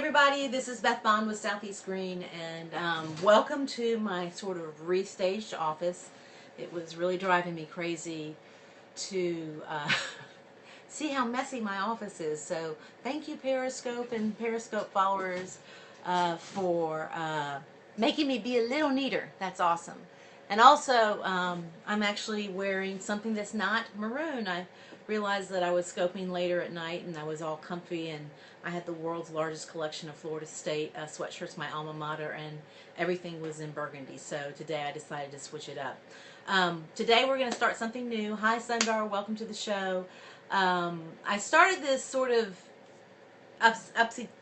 everybody, this is Beth Bond with Southeast Green, and welcome to my sort of restaged office. It was really driving me crazy to see how messy my office is, so thank you Periscope and Periscope followers for making me be a little neater. That's awesome. And also, I'm actually wearing something that's not maroon. I realized that I was scoping later at night and I was all comfy, and I had the world's largest collection of Florida State sweatshirts, my alma mater, and everything was in burgundy. So today I decided to switch it up. Today we're going to start something new. Hi Sundar, welcome to the show. I started this sort of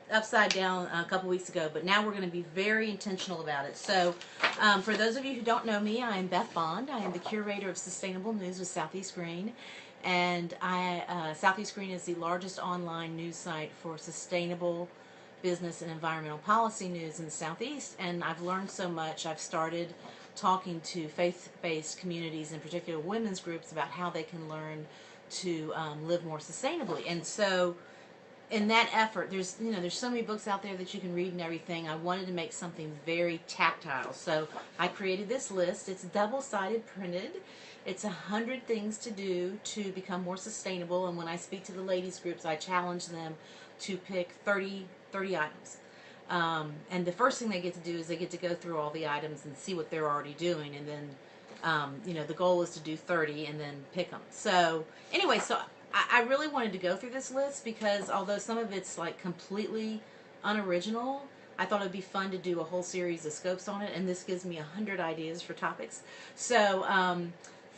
upside down a couple weeks ago, but now we're going to be very intentional about it. So for those of you who don't know me, I am Beth Bond. I am the curator of sustainable news with Southeast Green, and Southeast Green is the largest online news site for sustainable business and environmental policy news in the Southeast, and I've learned so much. I've started talking to faith-based communities, in particular women's groups, about how they can learn to live more sustainably. And so in that effort, there's so many books out there that you can read and everything. I wanted to make something very tactile, so I created this list. It's double-sided printed. It's 100 things to do to become more sustainable, and when I speak to the ladies groups, I challenge them to pick 30 items. And the first thing they get to do is they get to go through all the items and see what they're already doing, and then the goal is to do 30 and then pick them. So anyway, so I really wanted to go through this list because although some of it's like completely unoriginal, I thought it'd be fun to do a whole series of scopes on it, and this gives me 100 ideas for topics. So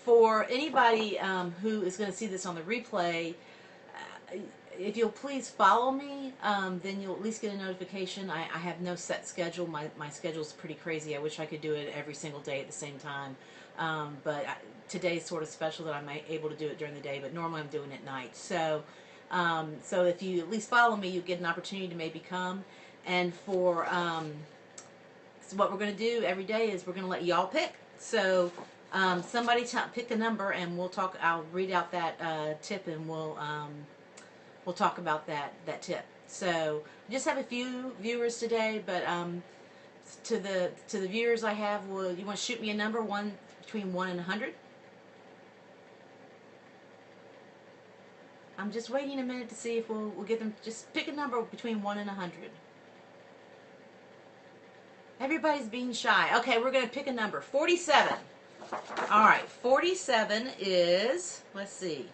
for anybody who is going to see this on the replay, if you'll please follow me, then you'll at least get a notification. I have no set schedule. My schedule's pretty crazy. I wish I could do it every single day at the same time. But today's sort of special that I'm able to do it during the day, but normally I'm doing it at night. So so if you at least follow me, you get an opportunity to maybe come. And for so what we're going to do every day is we're going to let y'all pick. So somebody pick a number, and we'll talk. I'll read out that tip, and we'll talk about that tip. So I just have a few viewers today, but to the viewers I have, you want to shoot me a number, between 1 and 100? I'm just waiting a minute to see if we'll get them. Just pick a number between 1 and 100. Everybody's being shy. Okay, we're going to pick a number. 47. All right, 47 is, let's see.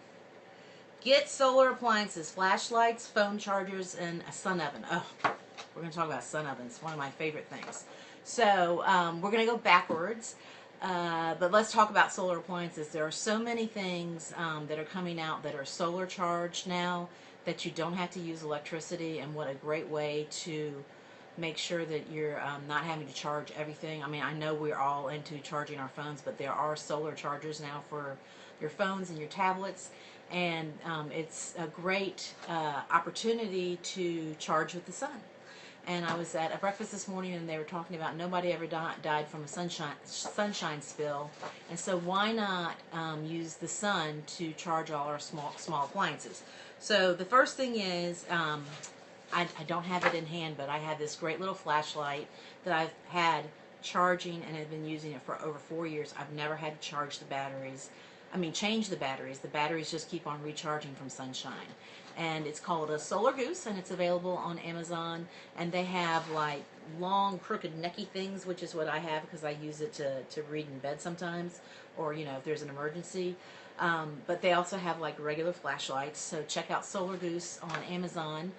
Get solar appliances, flashlights, phone chargers, and a sun oven. Oh, we're going to talk about sun ovens. One of my favorite things. So we're going to go backwards, but let's talk about solar appliances. There are so many things that are coming out that are solar charged now that you don't have to use electricity, and what a great way to make sure that you're not having to charge everything. I mean, I know we're all into charging our phones, but there are solar chargers now for your phones and your tablets. And it's a great opportunity to charge with the sun. And I was at a breakfast this morning, and they were talking about nobody ever died from a sunshine spill, and so why not use the sun to charge all our small appliances? So the first thing is, I don't have it in hand, but I have this great little flashlight that I've had charging, and I've been using it for over 4 years. I've never had to charge the batteries. I mean, change the batteries. The batteries just keep on recharging from sunshine. And it's called a Solar Goose, and it's available on Amazon. And they have like long, crooked, necky things, which is what I have because I use it to read in bed sometimes, or if there's an emergency. But they also have like regular flashlights. So check out Solar Goose on Amazon.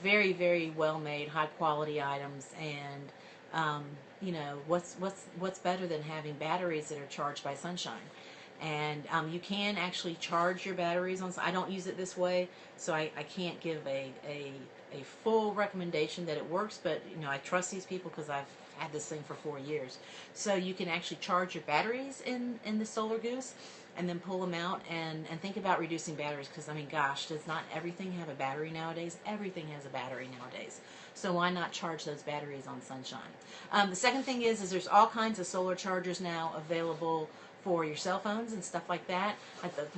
Very, very well made, high quality items, and what's better than having batteries that are charged by sunshine? And you can actually charge your batteries on. I don't use it this way, so I can't give a full recommendation that it works, but I trust these people because I've had this thing for 4 years. So you can actually charge your batteries in the Solar Goose, and then pull them out, and think about reducing batteries, because I mean, gosh, does not everything have a battery nowadays? Everything has a battery nowadays. So why not charge those batteries on sunshine? The second thing is there's all kinds of solar chargers now available for your cell phones and stuff like that.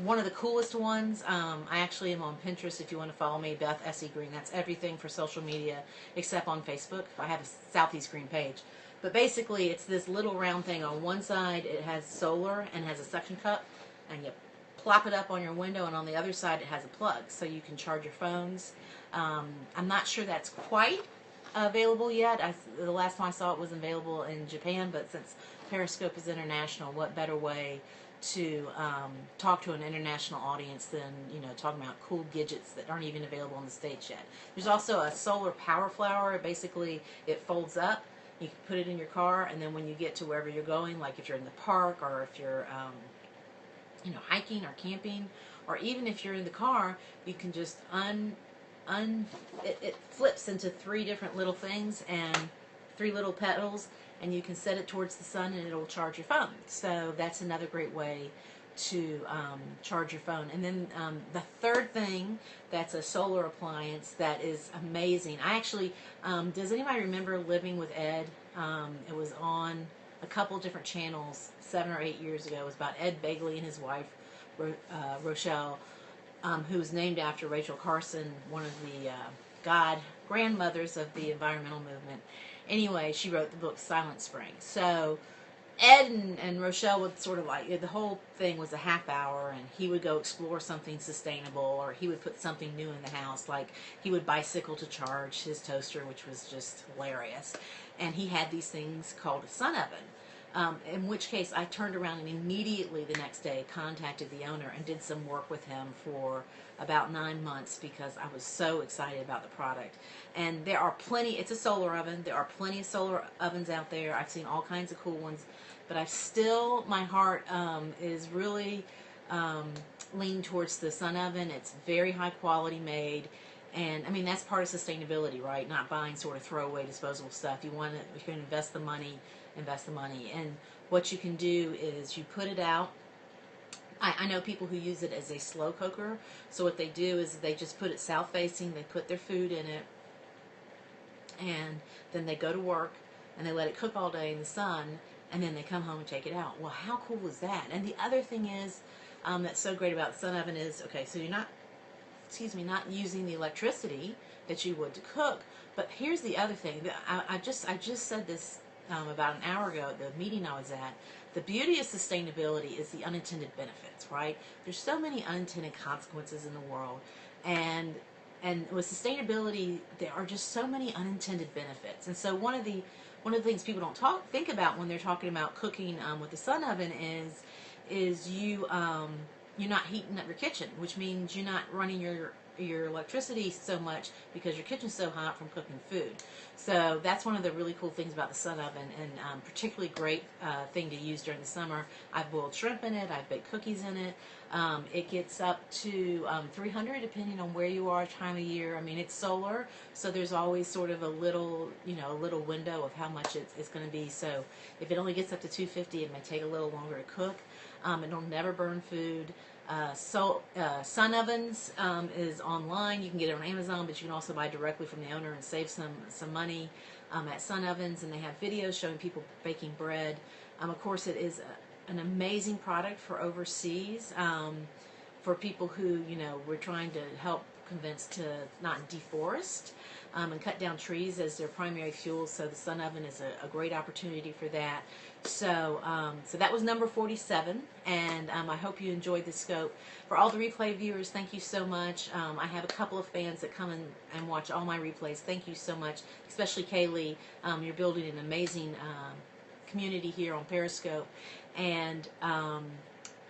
One of the coolest ones, I actually am on Pinterest if you want to follow me, Beth S.E. Green. That's everything for social media except on Facebook. I have a Southeast Green page. But basically, it's this little round thing. On one side, it has solar and has a suction cup, and you plop it up on your window, and on the other side, it has a plug, so you can charge your phones. I'm not sure that's quite available yet. The last time I saw it was available in Japan, but since Periscope is international, what better way to talk to an international audience than, you know, talking about cool gadgets that aren't even available in the States yet. There's also a solar power flower. Basically, it folds up. You can put it in your car, and then when you get to wherever you're going, like if you're in the park or if you're you know, hiking or camping, or even if you're in the car, you can just it flips into 3 different little things and 3 little pedals, and you can set it towards the sun and it'll charge your phone. So that's another great way to charge your phone. And then the third thing that's a solar appliance that is amazing. I actually, does anybody remember Living with Ed? It was on a couple different channels 7 or 8 years ago. It was about Ed Begley and his wife, Rochelle, who was named after Rachel Carson, one of the grandmothers of the environmental movement. Anyway, she wrote the book Silent Spring. So Ed and Rochelle would sort of like, the whole thing was a half hour, and he would go explore something sustainable, or he would put something new in the house, like he would bicycle to charge his toaster, which was just hilarious. And he had these things called a sun oven. In which case I turned around and immediately the next day contacted the owner and did some work with him for about 9 months because I was so excited about the product. And there are plenty, it's a solar oven, there are plenty of solar ovens out there. I've seen all kinds of cool ones, but my heart is really leaning towards the sun oven. It's very high quality made. And I mean, that's part of sustainability, right? Not buying sort of throwaway disposable stuff. If you're going to invest the money, invest the money. And what you can do is you put it out. I know people who use it as a slow cooker. So what they do is they just put it south facing, they put their food in it, and then they go to work and they let it cook all day in the sun, and then they come home and take it out. Well, how cool is that? And the other thing is that's so great about the sun oven is, okay, so you're not using the electricity that you would to cook. But here's the other thing. I just said this about an hour ago at the meeting I was at. The beauty of sustainability is the unintended benefits, right? There's so many unintended consequences in the world, and with sustainability, there are just so many unintended benefits. And so one of the things people don't think about when they're talking about cooking with the sun oven is you're not heating up your kitchen, which means you're not running your electricity so much because your kitchen's so hot from cooking food. So that's one of the really cool things about the sun oven, and particularly great thing to use during the summer. I've boiled shrimp in it, I've baked cookies in it. It gets up to 300 depending on where you are, time of year. I mean, it's solar, so there's always sort of a little window of how much it's going to be. So if it only gets up to 250, it may take a little longer to cook. It'll never burn food. Sun Ovens is online. You can get it on Amazon, but you can also buy directly from the owner and save some money at Sun Ovens. And they have videos showing people baking bread. Of course, it is an amazing product for overseas, for people who we're trying to help convince to not deforest and cut down trees as their primary fuel. So the sun oven is a great opportunity for that. So so that was number 47, and I hope you enjoyed the scope. For all the replay viewers, thank you so much. I have a couple of fans that come and watch all my replays. Thank you so much, especially Kaylee. You're building an amazing community here on Periscope, and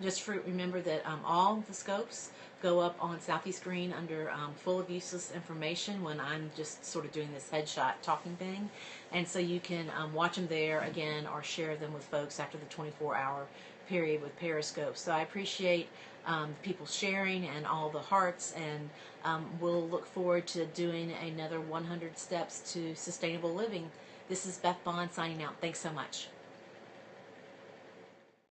just remember that all the scopes go up on Southeast Green under full of useless information when I'm just sort of doing this headshot talking thing. And so you can watch them there again or share them with folks after the 24-hour period with Periscope. So I appreciate people sharing and all the hearts, and we'll look forward to doing another 100 steps to sustainable living. This is Beth Bond signing out. Thanks so much.